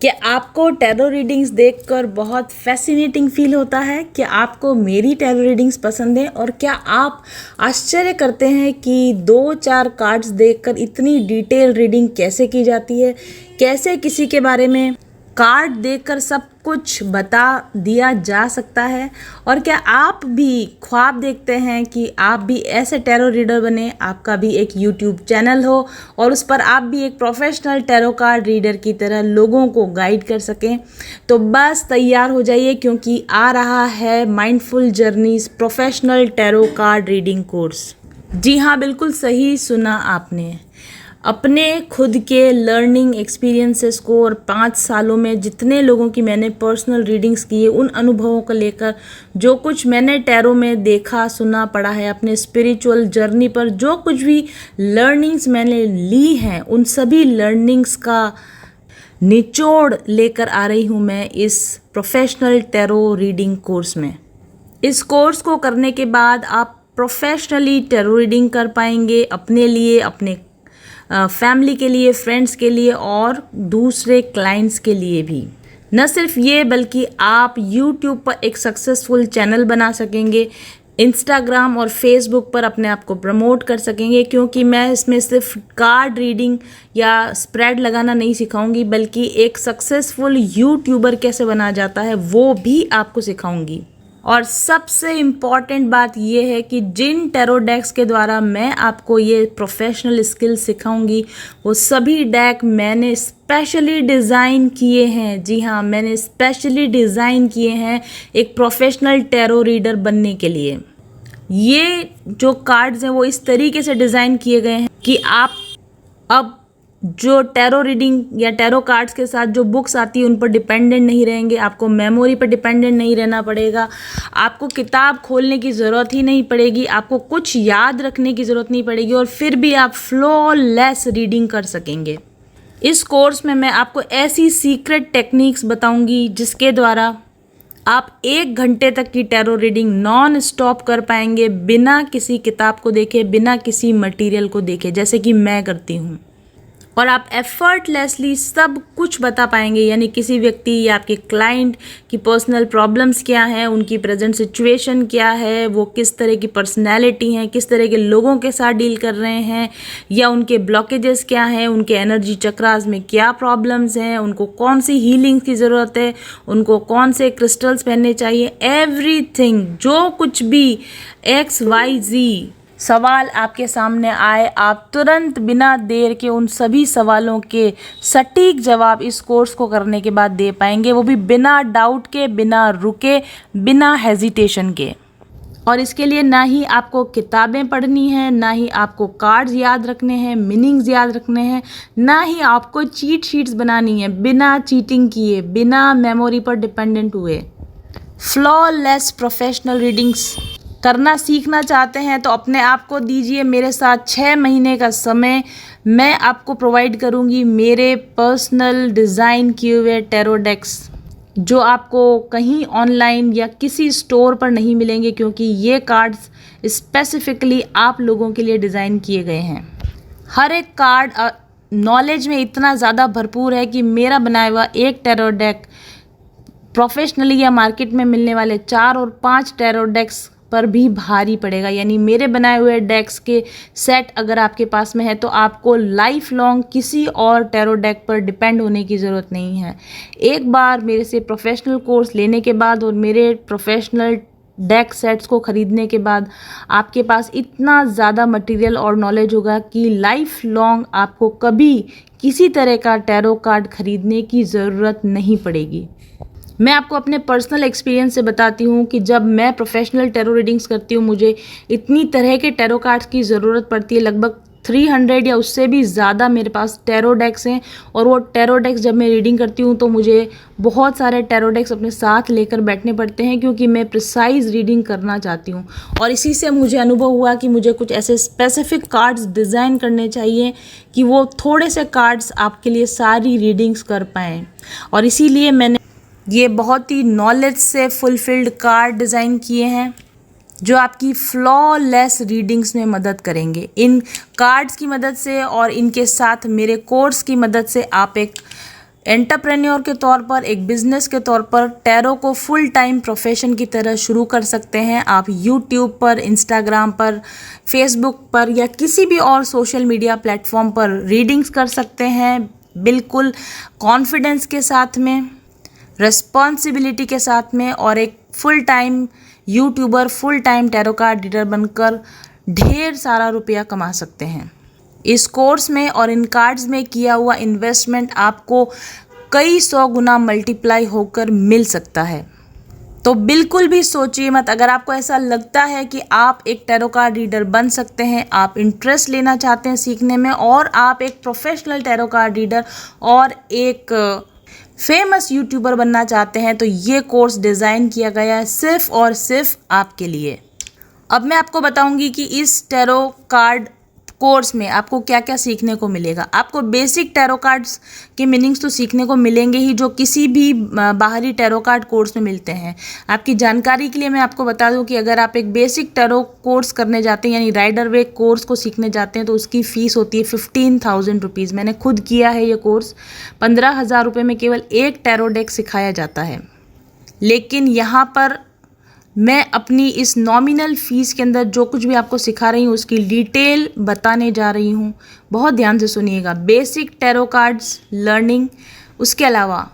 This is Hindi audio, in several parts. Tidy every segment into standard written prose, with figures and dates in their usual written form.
क्या आपको टैरो रीडिंग्स देखकर बहुत फैसिनेटिंग फील होता है? क्या आपको मेरी टैरो रीडिंग्स पसंद है? और क्या आप आश्चर्य करते हैं कि 2-4 कार्ड्स देखकर इतनी डिटेल रीडिंग कैसे की जाती है? कैसे किसी के बारे में कार्ड देखकर सब कुछ बता दिया जा सकता है? और क्या आप भी ख्वाब देखते हैं कि आप भी ऐसे टैरो रीडर बने, आपका भी एक यूट्यूब चैनल हो और उस पर आप भी एक प्रोफेशनल टैरो कार्ड रीडर की तरह लोगों को गाइड कर सकें? तो बस तैयार हो जाइए, क्योंकि आ रहा है Mindful Journeys professional tarot card reading course. जी हाँ, बिल्कुल सही सुना आपने। अपने खुद के लर्निंग एक्सपीरियंसेस को और 5 सालों में जितने लोगों की मैंने पर्सनल रीडिंग्स की है, उन अनुभवों को लेकर जो कुछ मैंने टैरो में देखा, सुना, पढ़ा है, अपने स्पिरिचुअल जर्नी पर जो कुछ भी लर्निंग्स मैंने ली हैं, उन सभी लर्निंग्स का निचोड़ लेकर आ रही हूँ मैं इस प्रोफेशनल टैरो रीडिंग कोर्स में। इस कोर्स को करने के बाद आप प्रोफेशनली टैरो रीडिंग कर पाएंगे, अपने लिए, अपने फैमिली के लिए, फ्रेंड्स के लिए और दूसरे क्लाइंट्स के लिए भी। न सिर्फ ये, बल्कि आप YouTube पर एक सक्सेसफुल चैनल बना सकेंगे, इंस्टाग्राम और फेसबुक पर अपने आप को प्रमोट कर सकेंगे, क्योंकि मैं इसमें सिर्फ कार्ड रीडिंग या स्प्रेड लगाना नहीं सिखाऊंगी, बल्कि एक सक्सेसफुल यूट्यूबर कैसे बना जाता है वो भी आपको सिखाऊंगी। और सबसे इम्पॉर्टेंट बात यह है कि जिन टैरो डेक्स के द्वारा मैं आपको ये प्रोफेशनल स्किल सिखाऊंगी, वो सभी डेक मैंने स्पेशली डिज़ाइन किए हैं। जी हाँ, मैंने स्पेशली डिज़ाइन किए हैं एक प्रोफेशनल टैरो रीडर बनने के लिए। ये जो कार्ड्स हैं वो इस तरीके से डिज़ाइन किए गए हैं कि आप अब जो टैरो रीडिंग या टैरो कार्ड्स के साथ जो बुक्स आती है उन पर डिपेंडेंट नहीं रहेंगे, आपको मेमोरी पर डिपेंडेंट नहीं रहना पड़ेगा, आपको किताब खोलने की ज़रूरत ही नहीं पड़ेगी, आपको कुछ याद रखने की ज़रूरत नहीं पड़ेगी और फिर भी आप फ्लॉलेस रीडिंग कर सकेंगे। इस कोर्स में मैं आपको ऐसी सीक्रेट टेक्निक्स बताऊंगी जिसके द्वारा आप 1 घंटे तक की टैरो रीडिंग नॉन स्टॉप कर पाएंगे, बिना किसी किताब को देखे, बिना किसी मटेरियल को देखे, जैसे कि मैं करती हूँ। और आप एफर्टलेसली सब कुछ बता पाएंगे, यानी किसी व्यक्ति या आपके क्लाइंट की पर्सनल प्रॉब्लम्स क्या हैं, उनकी प्रेजेंट सिचुएशन क्या है, वो किस तरह की पर्सनैलिटी हैं, किस तरह के लोगों के साथ डील कर रहे हैं, या उनके ब्लॉकेजेस क्या हैं, उनके एनर्जी चक्रास में क्या प्रॉब्लम्स हैं, उनको कौन सी हीलिंग की ज़रूरत है, उनको कौन से क्रिस्टल्स पहनने चाहिए, एवरीथिंग, जो कुछ भी XYZ सवाल आपके सामने आए, आप तुरंत बिना देर के उन सभी सवालों के सटीक जवाब इस कोर्स को करने के बाद दे पाएंगे, वो भी बिना डाउट के, बिना रुके, बिना हेजिटेशन के। और इसके लिए ना ही आपको किताबें पढ़नी है, ना ही आपको कार्ड्स याद रखने हैं, मीनिंग्स याद रखने हैं, ना ही आपको चीट शीट्स बनानी है, बिना चीटिंग किए, बिना मेमोरी पर डिपेंडेंट हुए। फ्लॉलेस प्रोफेशनल रीडिंग्स करना सीखना चाहते हैं तो अपने आप को दीजिए मेरे साथ 6 महीने का समय। मैं आपको प्रोवाइड करूंगी मेरे पर्सनल डिज़ाइन किए हुए टैरो डेक्स, जो आपको कहीं ऑनलाइन या किसी स्टोर पर नहीं मिलेंगे, क्योंकि ये कार्ड्स स्पेसिफिकली आप लोगों के लिए डिज़ाइन किए गए हैं। हर एक कार्ड नॉलेज में इतना ज़्यादा भरपूर है कि मेरा बनाया हुआ एक टैरो डेक प्रोफेशनली या मार्केट में मिलने वाले 4 और 5 टैरो डेक्स पर भी भारी पड़ेगा। यानी मेरे बनाए हुए डेक्स के सेट अगर आपके पास में है तो आपको लाइफ लॉन्ग किसी और टैरो डेक पर डिपेंड होने की ज़रूरत नहीं है। एक बार मेरे से प्रोफेशनल कोर्स लेने के बाद और मेरे प्रोफेशनल डेक सेट्स को ख़रीदने के बाद आपके पास इतना ज़्यादा मटेरियल और नॉलेज होगा कि लाइफ लॉन्ग आपको कभी किसी तरह का टैरो कार्ड ख़रीदने की ज़रूरत नहीं पड़ेगी। मैं आपको अपने पर्सनल एक्सपीरियंस से बताती हूँ कि जब मैं प्रोफेशनल टैरो रीडिंग्स करती हूँ, मुझे इतनी तरह के टैरो कार्ड्स की ज़रूरत पड़ती है। लगभग 300 या उससे भी ज़्यादा मेरे पास टैरो डेक्स हैं, और वो टैरो डेक्स जब मैं रीडिंग करती हूँ तो मुझे बहुत सारे टैरो डेक्स अपने साथ लेकर बैठने पड़ते हैं, क्योंकि मैं प्रिसाइज रीडिंग करना चाहती हूँ। और इसी से मुझे अनुभव हुआ कि मुझे कुछ ऐसे स्पेसिफिक कार्ड्स डिज़ाइन करने चाहिए कि वो थोड़े से कार्ड्स आपके लिए सारी रीडिंग्स कर पाएँ। और इसीलिए मैंने ये बहुत ही नॉलेज से फुलफिल्ड कार्ड डिज़ाइन किए हैं, जो आपकी फ्लॉलेस रीडिंग्स में मदद करेंगे। इन कार्ड्स की मदद से और इनके साथ मेरे कोर्स की मदद से आप एक एंटरप्रेन्योर के तौर पर, एक बिजनेस के तौर पर टैरो को फुल टाइम प्रोफेशन की तरह शुरू कर सकते हैं। आप यूट्यूब पर, इंस्टाग्राम पर, फेसबुक पर या किसी भी और सोशल मीडिया प्लेटफॉर्म पर रीडिंग्स कर सकते हैं, बिल्कुल कॉन्फिडेंस के साथ में, रिस्पॉन्सिबिलिटी के साथ में, और एक full time YouTuber, full time tarot card reader बनकर ढेर सारा रुपया कमा सकते हैं। इस कोर्स में और इन कार्ड्स में किया हुआ इन्वेस्टमेंट आपको कई 100 गुना मल्टीप्लाई होकर मिल सकता है। तो बिल्कुल भी सोचिए मत। अगर आपको ऐसा लगता है कि आप एक टैरो कार्ड रीडर बन सकते हैं, आप इंटरेस्ट लेना चाहते हैं सीखने में, और आप एक प्रोफेशनल टैरो कार्ड रीडर और एक फेमस यूट्यूबर बनना चाहते हैं, तो ये कोर्स डिज़ाइन किया गया है सिर्फ और सिर्फ आपके लिए। अब मैं आपको बताऊंगी कि इस टैरो कार्ड कोर्स में आपको क्या क्या सीखने को मिलेगा। आपको बेसिक टैरो कार्ड्स के मीनिंग्स तो सीखने को मिलेंगे ही, जो किसी भी बाहरी टैरो कार्ड कोर्स में मिलते हैं। आपकी जानकारी के लिए मैं आपको बता दूं कि अगर आप एक बेसिक टैरो कोर्स करने जाते हैं, यानी राइडर वे कोर्स को सीखने जाते हैं, तो उसकी फ़ीस होती है 15,000 रुपीज़। मैंने खुद किया है ये कोर्स। 15,000 रुपये में केवल एक टैरो डेक सिखाया जाता है। लेकिन यहाँ पर मैं अपनी इस नॉमिनल फ़ीस के अंदर जो कुछ भी आपको सिखा रही हूँ उसकी डिटेल बताने जा रही हूँ। बहुत ध्यान से सुनिएगा। बेसिक टैरो कार्ड्स लर्निंग, उसके अलावा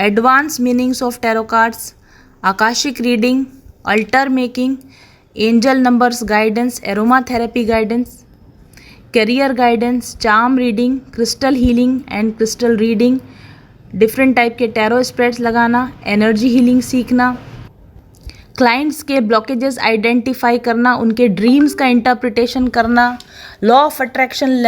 advance meanings of tarot cards, Akashic reading, alter making, angel numbers guidance, aroma therapy guidance, career guidance, charm reading, crystal healing and crystal reading, different type के टैरो स्प्रेड्स लगाना, एनर्जी हीलिंग सीखना, क्लाइंट्स के ब्लॉकेजेस आइडेंटिफाई करना, उनके ड्रीम्स का इंटरप्रिटेशन करना, लॉ ऑफ अट्रैक्शन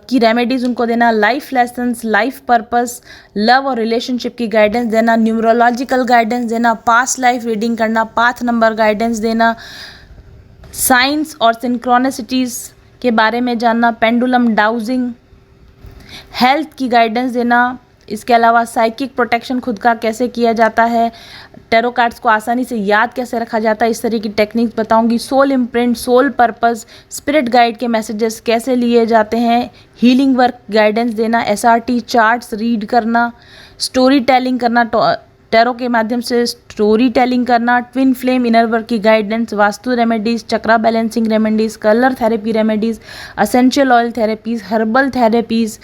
की रेमेडीज़ उनको देना, life lessons, life purpose, love और रिलेशनशिप की गाइडेंस देना, न्यूमरोलॉजिकल गाइडेंस देना, पास्ट लाइफ रीडिंग करना, पाथ नंबर गाइडेंस देना, साइंस और सिंक्रोनिसिटीज़ के बारे में जानना, पेंडुलम डाउजिंग, हेल्थ की गाइडेंस देना। इसके अलावा साइकिक प्रोटेक्शन खुद का कैसे किया जाता है, टैरो कार्ड्स को आसानी से याद कैसे रखा जाता है, इस तरह की टेक्निक्स बताऊंगी। Soul imprint, soul purpose, spirit guide के मैसेजेस कैसे लिए जाते हैं, हीलिंग वर्क गाइडेंस देना, SRT चार्ट्स रीड करना, स्टोरी टेलिंग करना, टैरो के माध्यम से स्टोरी टेलिंग करना, ट्विन फ्लेम इनर वर्क की guidance, vastu remedies, chakra balancing remedies, colour therapy remedies, essential oil therapies, herbal therapies,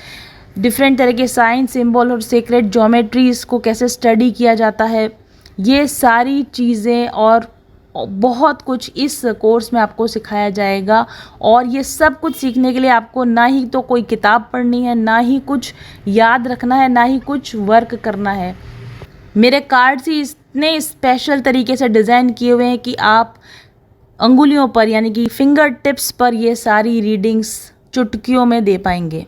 different तरह के साइंस, सिंबल और सीक्रेट ज्योमेट्रीज़ को कैसे स्टडी किया जाता है, ये सारी चीज़ें और बहुत कुछ इस कोर्स में आपको सिखाया जाएगा। और ये सब कुछ सीखने के लिए आपको ना ही तो कोई किताब पढ़नी है, ना ही कुछ याद रखना है, ना ही कुछ वर्क करना है। मेरे कार्ड्स ही इतने स्पेशल तरीके से डिज़ाइन किए हुए हैं कि आप अंगुलियों पर, यानी कि फिंगर टिप्स पर ये सारी रीडिंग्स चुटकियों में दे पाएंगे।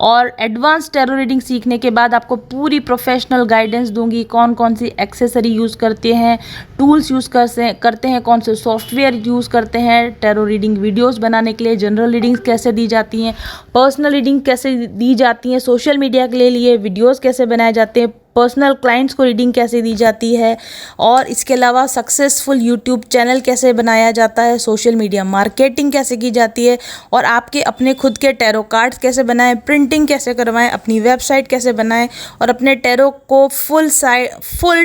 और एडवांस टैरो रीडिंग सीखने के बाद आपको पूरी प्रोफेशनल गाइडेंस दूंगी, कौन कौन सी एक्सेसरी यूज़ करते हैं, टूल्स यूज़ करते हैं, कौन से सॉफ्टवेयर यूज़ करते हैं टैरो रीडिंग वीडियोस बनाने के लिए, जनरल रीडिंग्स कैसे दी जाती हैं, पर्सनल रीडिंग कैसे दी जाती हैं, सोशल मीडिया के लिए वीडियोज़ कैसे बनाए जाते हैं, पर्सनल क्लाइंट्स को रीडिंग कैसे दी जाती है, और इसके अलावा सक्सेसफुल यूट्यूब चैनल कैसे बनाया जाता है, सोशल मीडिया मार्केटिंग कैसे की जाती है, और आपके अपने खुद के टैरो कार्ड्स कैसे बनाएं, प्रिंटिंग कैसे करवाएं, अपनी वेबसाइट कैसे बनाएं, और अपने टैरो को फुल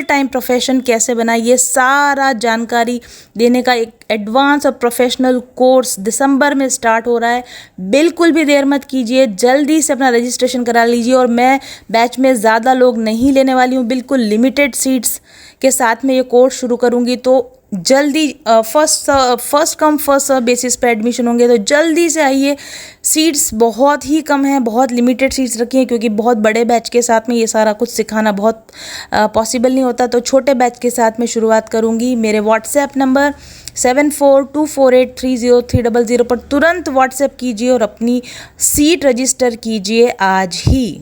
टाइम प्रोफेशन कैसे बनाएं, ये सारा जानकारी देने का एक एडवांस और प्रोफेशनल कोर्स दिसंबर में स्टार्ट हो रहा है। बिल्कुल भी देर मत कीजिए, जल्दी से अपना रजिस्ट्रेशन करा लीजिए। और मैं बैच में ज़्यादा लोग नहीं लेने वाली हूँ, बिल्कुल लिमिटेड सीट्स के साथ में ये कोर्स शुरू करूँगी। तो जल्दी first come first serve basis पे एडमिशन होंगे, तो जल्दी से आइए। सीट्स बहुत ही कम हैं, बहुत लिमिटेड सीट्स रखी हैं, क्योंकि बहुत बड़े बैच के साथ में ये सारा कुछ सिखाना बहुत पॉसिबल नहीं होता। तो छोटे बैच के साथ में शुरुआत करूँगी। मेरे व्हाट्सएप नंबर 7424830300 पर तुरंत व्हाट्सएप कीजिए और अपनी सीट रजिस्टर कीजिए आज ही।